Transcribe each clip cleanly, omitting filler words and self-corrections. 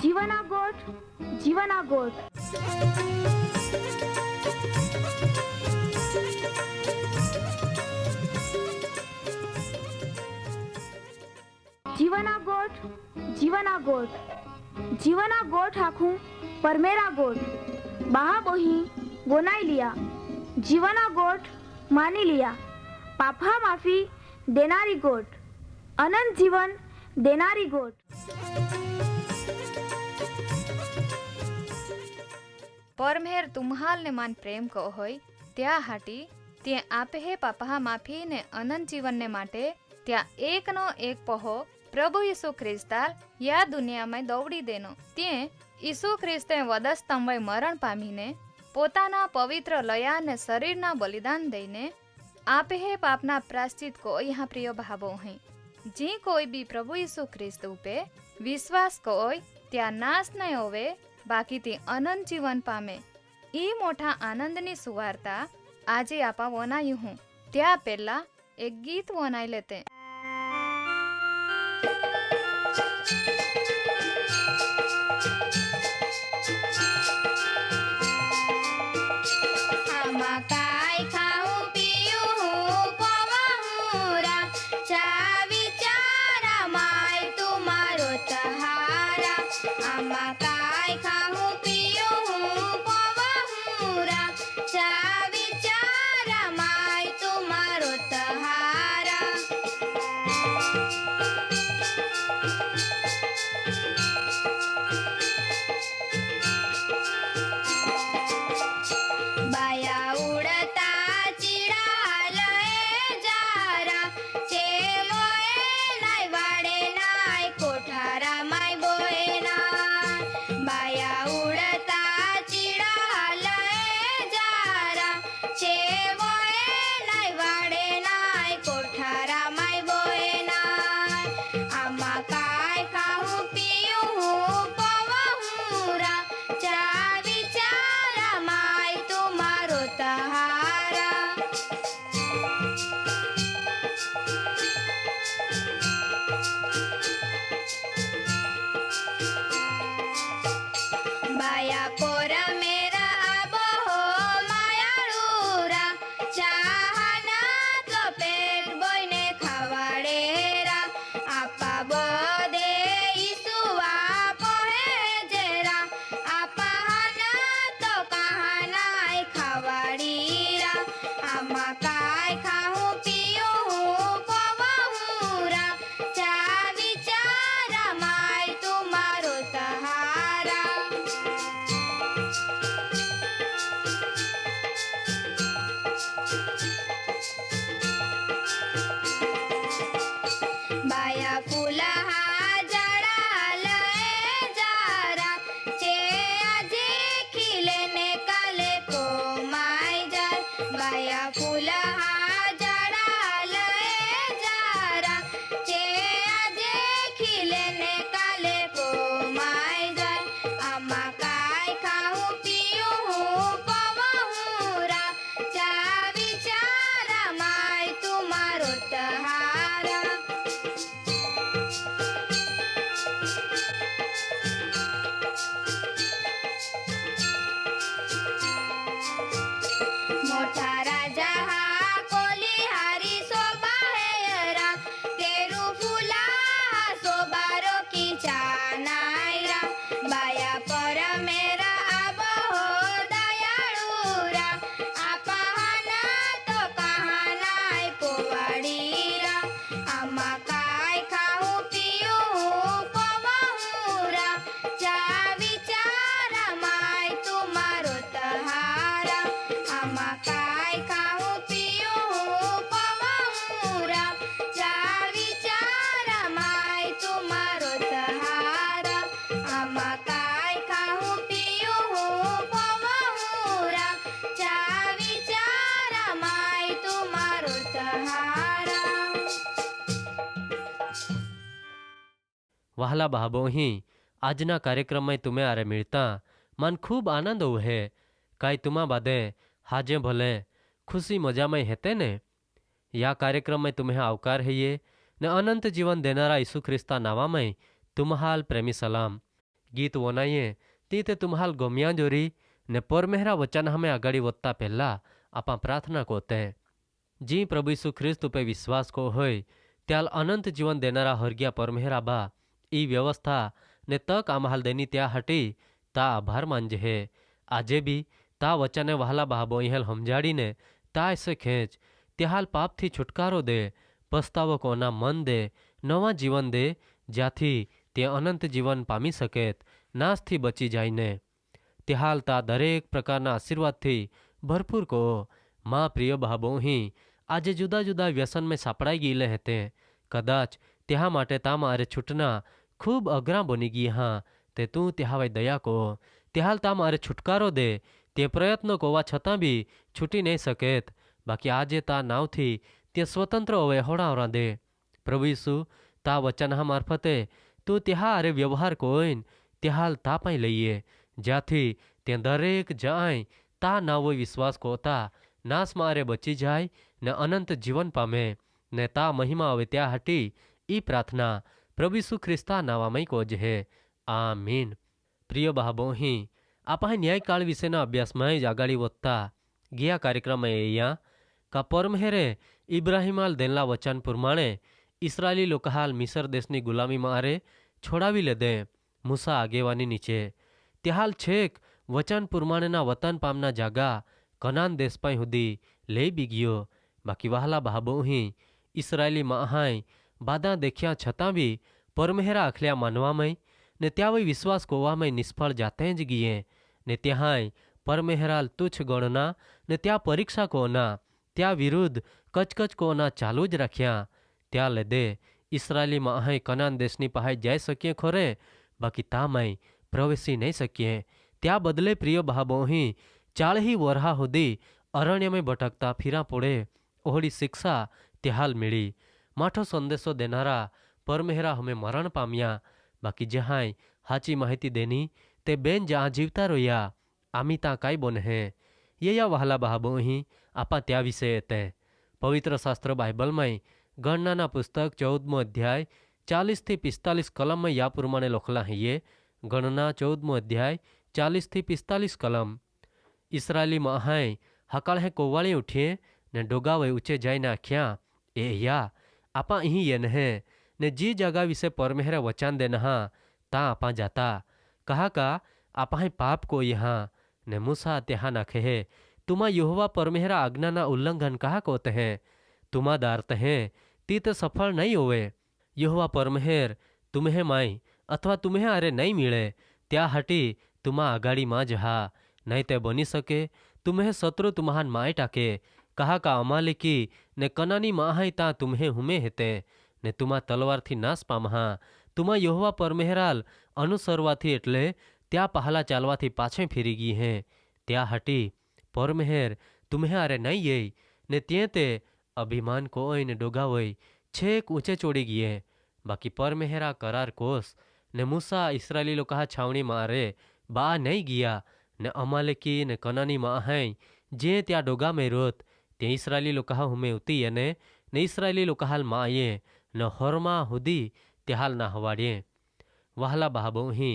जीवना गोठ जीवना गोठ जीवना गोठ जीवना गोठ जीवना गोठ आखूं परमेरा गोठ बहा बोही बोनाई लिया जीवना गोठ मानी लिया पापा माफी देनारी गोठ अनंत जीवन देनारी गोठ। परमेर तुम्हाल ने मान प्रेम को होय त्या हाटी ते आपे हे पापा माफी ने अनंत जीवन ने माटे त्या एक नो एक पहो प्रभु यीशु ख्रिस्ताल या दुनिया में दौड़ी देनो ते यीशु ख्रिस्ते वधस्तंभे मरण पामीने पोताना पवित्र लया ने शरीरना बलिदान दईने आपे हे पापना प्रायश्चित को यहाँ प्रिय भावो हैं जी कोई भी प्रभु यीशु ख्रिस्त उपे विश्वास कोय त्या नाश नहीं होवे बाकी ते अनंत जीवन पामे। ई मोटा आनंदनी सुवार्ता आजे आपा वनायु हूँ त्या पहला एक गीत वनाई लेते। वहला भाबो ही आजना कार्यक्रम में तुम्हें आरे मिलता मन खूब आनंद हो है काई तुमा बादे हाजे भले खुशी मजा में हेते ने या कार्यक्रम में तुम्हें आवकार है ये न अनंत जीवन देनारा यीशु ख्रिस्ता नावा में तुम्हाल प्रेमी सलाम ગીત વનાઈએ તે તુમ્હાલ ગમ્યા જોરી ને પરમેહરા વચન હમે આગાડી વધતા પહેલા આપા પ્રાર્થના કોતે જી પ્રભુ ઈસુ ખ્રિસ્ત ઉપર વિશ્વાસ કો હોય ત્યાલ અનંત જીવન દેનારા હરગ્યા પરમેહરા બા ઈ વ્યવસ્થા ને તક આમહાલ દેની ત્યાં હટી તા આભાર માનજે હે આજે બી તા વચને વહાલા બાબો અહીંલ સમજાડીને તા એસે ખેંચ ત્યાલ પાપથી છુટકારો દે પસ્તાવો કોના મન દે નવા જીવન દે જ્યાંથી તે અનંત જીવન પામી સકેત નાશથી બચી જાયને તે હાલ તા દરેક પ્રકારના આશીર્વાદથી ભરપૂર કહો માં પ્રિય બાબો અહીં આજે જુદા જુદા વ્યસનમાં સાપડાઈ ગયેલે હતે કદાચ ત્યાં માટે તા મારે છૂટના ખૂબ અઘરા બની ગઈ હા તે તું ત્યાં દયા કહો તે હાલ તા મારે છુટકારો દે તે પ્રયત્નો કોવા છતાં બી છૂટી નહીં સકેત બાકી આજે તા નાવથી તે સ્વતંત્ર હવે હોડાવરા દે પ્રભુ ઈસુ તા વચનહા મારફતે તું ત્યાં અરે વ્યવહાર કોઈન તે હાલ તા પાઈ લઈએ જ્યાંથી તે દરેક જાય તા નાવો વિશ્વાસ કોતા નાશ મારે બચી જાય ને અનંત જીવન પામે ને તા મહિમા આવે ત્યાં હટી ઈ પ્રાર્થના પ્રભુ ઈસુ ખ્રિસ્તા નાવામય કોજહે આમીન પ્રિય બાબો અહીં આપા ન્યાયકાળ વિશેના અભ્યાસમાં જ આગાડી વધતા ગયા કાર્યક્રમમાં અહીંયા કા પરમહેરે ઇબ્રાહિમાલ દેનલા વચન પ્રમાણે ઇસરાયેલી લોકો હાલ મિસર દેશની ગુલામીમાં આરે છોડાવી લેદે મૂસા આગેવાની નીચે તે હાલ છેક વચન પ્રમાણેના વતન પામના જાગા કનાન દેશ પાઈ સુધી લઈ બી ગયો બાકી વહાલા બાબો અહીં ઇસરાયેલી મહાય બાદા દેખ્યા છતાં બી પરમહેરા આખલ્યા માનવામય ને ત્યાં વઈ વિશ્વાસ કોવામય નિષ્ફળ જાતે જ ગીએ ને ત્યાંય પરમેહરાલ તુચ્છ ગણના ને ત્યાં પરીક્ષા કોના ત્યાં વિરુદ્ધ કચકચ કોના ચાલુ જ રાખ્યા ત્યાં લેદે ઇસરાયેલી મહાય કનાન દેશની પહાઈ જઈ શકીએ ખોરે બાકી તામય પ્રવેશી નહીં શકીએ ત્યાં બદલે પ્રિય બાબો અહીં 40 વરહા સુધી અરણ્યમાં ભટકતા ફીરા પોડે ઓહડી શિક્ષા તે હાલ મેળી માઠો સંદેશો દેનારા પરમેહરા હમે મરણ પામ્યા બાકી જહાય હાચી માહિતી દેની તે બેન જ્યાં જીવતા રોયા આમી તાં કાંઈ બોને યયા વહાલા બાબો અહીં આપા ત્યાં વિશે તે પવિત્ર શાસ્ત્ર બાઇબલમાં ગણનાના પુસ્તક 14મો અધ્યાય 40-45 કલમમાં યા પ્રમાણે લખલા હૈયે ગણના 14મો અધ્યાય 40-45 કલમ ઇસરાયેલી મહાય હકાળે કોવાળી ઉઠીએ ને ડોગાવે ઊંચે જઈને આખ્યા એ યા આપા અહીં યેનહે ને જી જગા વિશે પરમેહરે વચન દેનહા તા આપા જાતા કહા કા આપા પાપ को यहाँ ने मूसा ત્યાં નાખે હે तुमा यहोवा परमेहरा आज्ञाना उल्लंघन कहा कोते हैं तुमा दारते हैं तीत सफल नहीं होवे यहोवा परमेहर तुम्हें माई अथवा तुम्हें अरे नहीं मिले त्या हटी तुमा आगाड़ी माँ जहा नहीं ते बनी सके तुम्हें शत्रु तुम्हान माए टाके कहा का अमालिकी ने कनानी माहाई ता तुम्हें हुमे हेते ने तुमा तलवार थी नाश पामहा तुमा यहोवा परमेहराल अनुसरवाथी एटले त्या पहला चालवाथी पाछे फिरी गई हैं त्या हटी परमेहर तुम्हें अरे नहीं ये ने त्यें ते अभिमान कोई ने डोगावई छेक ऊंचे चोड़ी गए बाकी परमेहरा करार कोस ने मूसा इस्राएली लोग कहा छावनी मारे बा नहीं गया ने अमालेकी ने कनानी माँ हैं जे त्या डोगा में रोत ते इस्राएली लोग कहा हुमे उती ने इस्राएली लोग हाल माँ ये न होरमा हुदी ते हाल ना हवाड़े वहला बाबो ही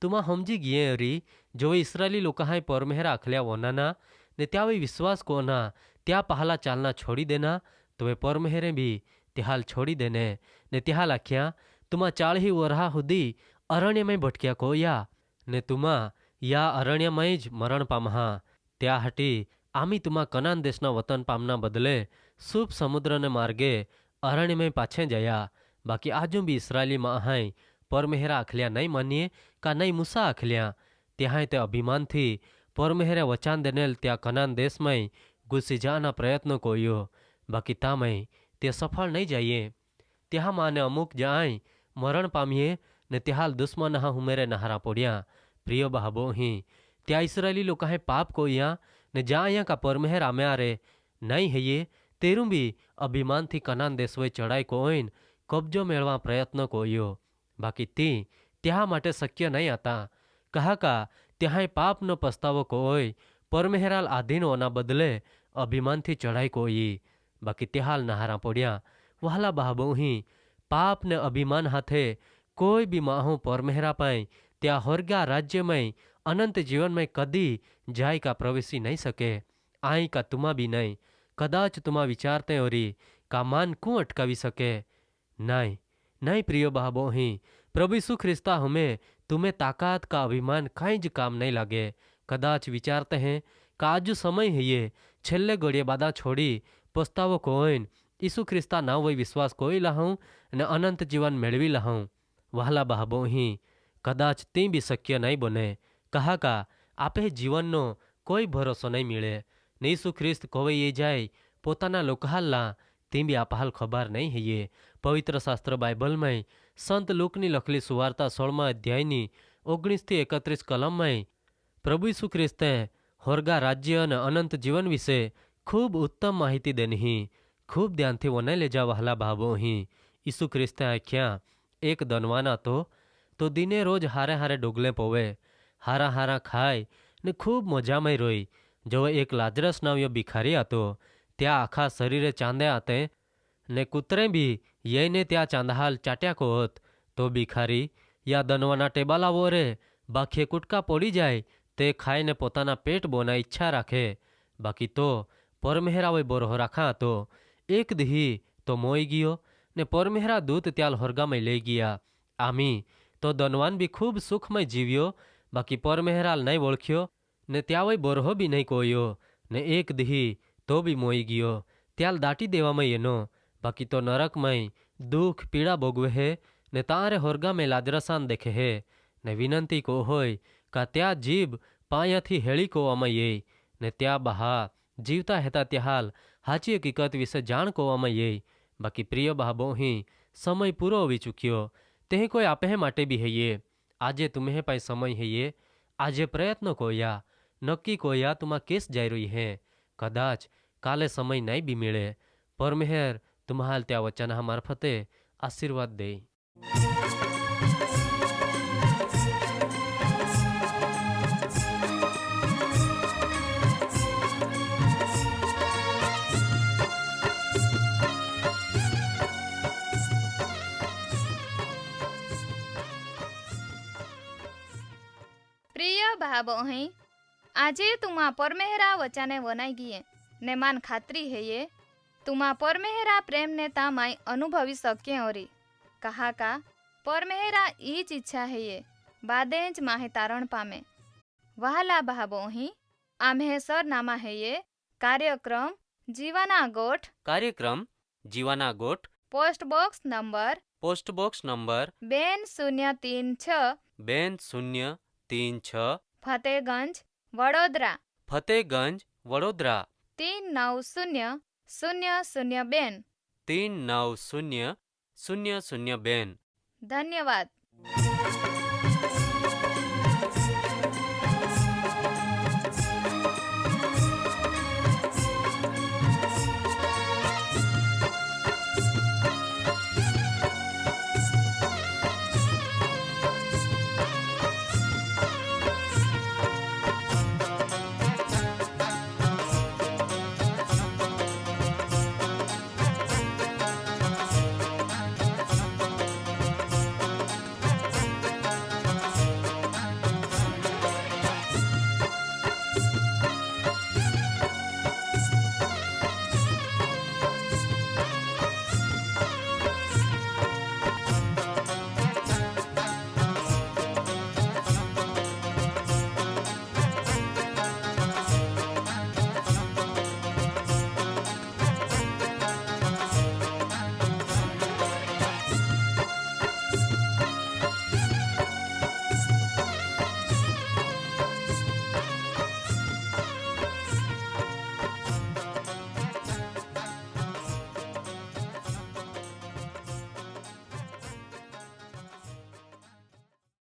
तुमा समझी गए री जो इस्राएली लोग कहा परमेहरा अखल्या वनाना ने त्या वही विश्वास कोना त्या पहला चालना छोड़ी देना तो वे परमेहरे भी त्याल छोड़ी देने ने त्याल आख्या तुमा 40 वरहा हुदी अरण्य में भटक्या को या ने तुमा या अरण्य में ज मरण पामहा त्या हटी आमी तुमा कनान देशना वतन पामना बदले सूप समुद्र ने मार्गे अरण्य में पाछे जया बाकी आजू भी इस्राएली माहाय परमेहरा अखल्या नहीं मानिए का नहीं मूसा अखल्या ત્યાં તે અભિમાનથી પરમેહરે વચાન દેનેલ ત્યાં કનાન દેશમાં ઘૂસી જવાના પ્રયત્નો કર્યો બાકી તામય તે સફળ નહીં જઈએ ત્યાં માને અમુક જાય મરણ પામીએ ને ત્યાં દુશ્મન હુમેરે નહારા પડ્યા પ્રિય બાબો અહીં ત્યાં ઇસરાયેલી લોકોએ પાપ કોયા ને જ્યાં અહીંયા કા પરમેહર આમ્યા રે નહીં હૈયે તેરું બી અભિમાનથી કનાન દેશ વય ચડાઈ કોઈન કબજો મેળવા પ્રયત્ન કર્યો બાકી તે ત્યાં માટે શક્ય નહીં હતા कहा का ત્યાં પાપનો પસ્તાવો કોઈ પરમેહરાલ આધીન હોના બદલે અભિમાનથી ચઢાઈ કોઈ બાકી ત્યાલ નહારા પડ્યા વહાલા બાબો અહીં પાપ ને અભિમાન હાથે કોઈ બી માહું પરમેહરા પાઈ ત્યાં હોરગા રાજ્યમય અનંત જીવનમય કદી જાય કા પ્રવેશી નહીં શકે. આઈ કા તુમા બી નહીં. કદાચ તુમા વિચારતે ઓરી કા માન કું અટકાવી શકે. નહીં નહીં પ્રિય બહાબોહીં, પ્રભુ ઈસુ ખ્રિસ્તા હમે तुम्हें ताकत का अभिमान कहीं ज काम नहीं लागे. कदाच विचारते हैं कि आज जो समय है ये छेल्ले घड़िए बादा छोड़ी पछतावो कोईन ईसु ख्रिस्ता ना वही विश्वास कोई लाहूं ने अनंत जीवन मेळवी लाहूं. वहला बहाबोहीं, कदाच ती बी शक्य नहीं बने. कहा का आपे जीवननो कोई भरोसो नहीं मिले ने ईसु ख्रिस्त कोई जाए पोताना लोकहालना ती बी आपहाल खबर नहीं है. ये पवित्र शास्त्र बाइबल में संत लूकनी लखली सुवार्ता 16 अध्यायनी 19-31 कलमમાં પ્રભુ ઈસુ ખ્રિસ્તે હોરગા રાજ્ય અને અનંત જીવન વિશે ખૂબ ઉત્તમ માહિતી દેની. ખૂબ ધ્યાનથી વનાઈ લેજા વહાલા ભાવોહીં. ઈસુ ખ્રિસ્તે આખ્યા એક ધનવાન હતો તો દિને રોજ હારે હારે ડોગલે પોવે, હારા હારા ખાય ને ખૂબ મજામાં રોઈ. જો એક લાજરસ નાવ્યો ભિખારી હતો, ત્યાં આખા શરીરે ચાંદ્યા હતે ને કૂતરે બી યઈને ત્યાં ચાંદાહાલ ચાટ્યા કોત. તો ભિખારી યા ધનવાના ટેબાલાવો રે બાખીએ કુટકા પડી જાય તે ખાઈને પોતાના પેટ બોના ઈચ્છા રાખે. બાકી તો પરમેહરાવે બોરહો રાખા હતો. એક દહી તો મોઈ ગયો ને પરમેહરા દૂત ત્યાલ હોરગામાં લઈ ગયા. આમી તો ધનવાન બી ખૂબ સુખમય જીવ્યો, બાકી પરમેહરાલ નહીં ઓળખ્યો ને ત્યાં વય બોરહો બી નહીં કોયો ને એક દહી તો બી મોઈ ગયો. ત્યાલ દાટી દેવામાં એનો, બાકી તો નરકમય દુઃખ પીડા ભોગવે હે ને તારે હોરગામે લાજરસાન દેખે હે ને વિનંતી કો હોય કા ત્યાં જીભ પાયાથી હેળી કોવામાં યે ને ત્યાં બહા જીવતા હેતા ત્યાં હાલ હાચી હકીકત વિશે જાણ કોવામાં યે. બાકી પ્રિય બહાબોહીં, સમય પૂરો હોવી ચૂક્યો. તે કોઈ આપે માટે બી હૈયે. આજે તુમ્હે પાઈ સમય હૈયે. આજે પ્રયત્ન કોયા નક્કી કોયા તુમા કેસ જાય રહી હે. કદાચ કાલે સમય નહીં બી મળે. પરમેહર तुम्हाल त्या वचन मार्फते आशीर्वाद दे. પ્રિય ભાઈ, આજે તુમા પરમેહરા વચને વનાઈ ગયે ને માન ખાતરી હૈયે तुमा परमेहरा प्रेम ने तामाई अनुभवी सके ओरी. कहा का परमेहरा ईज इच्छा है ये बादेज माहे तारण पामे. वहाला बहाबोही आम्हे सरनामा है ये कार्यक्रम जीवाना गोठ. कार्यक्रम जीवाना गोठ. Post box number 2036 Fatehganj Vadodara 390002. 390002. धन्यवाद.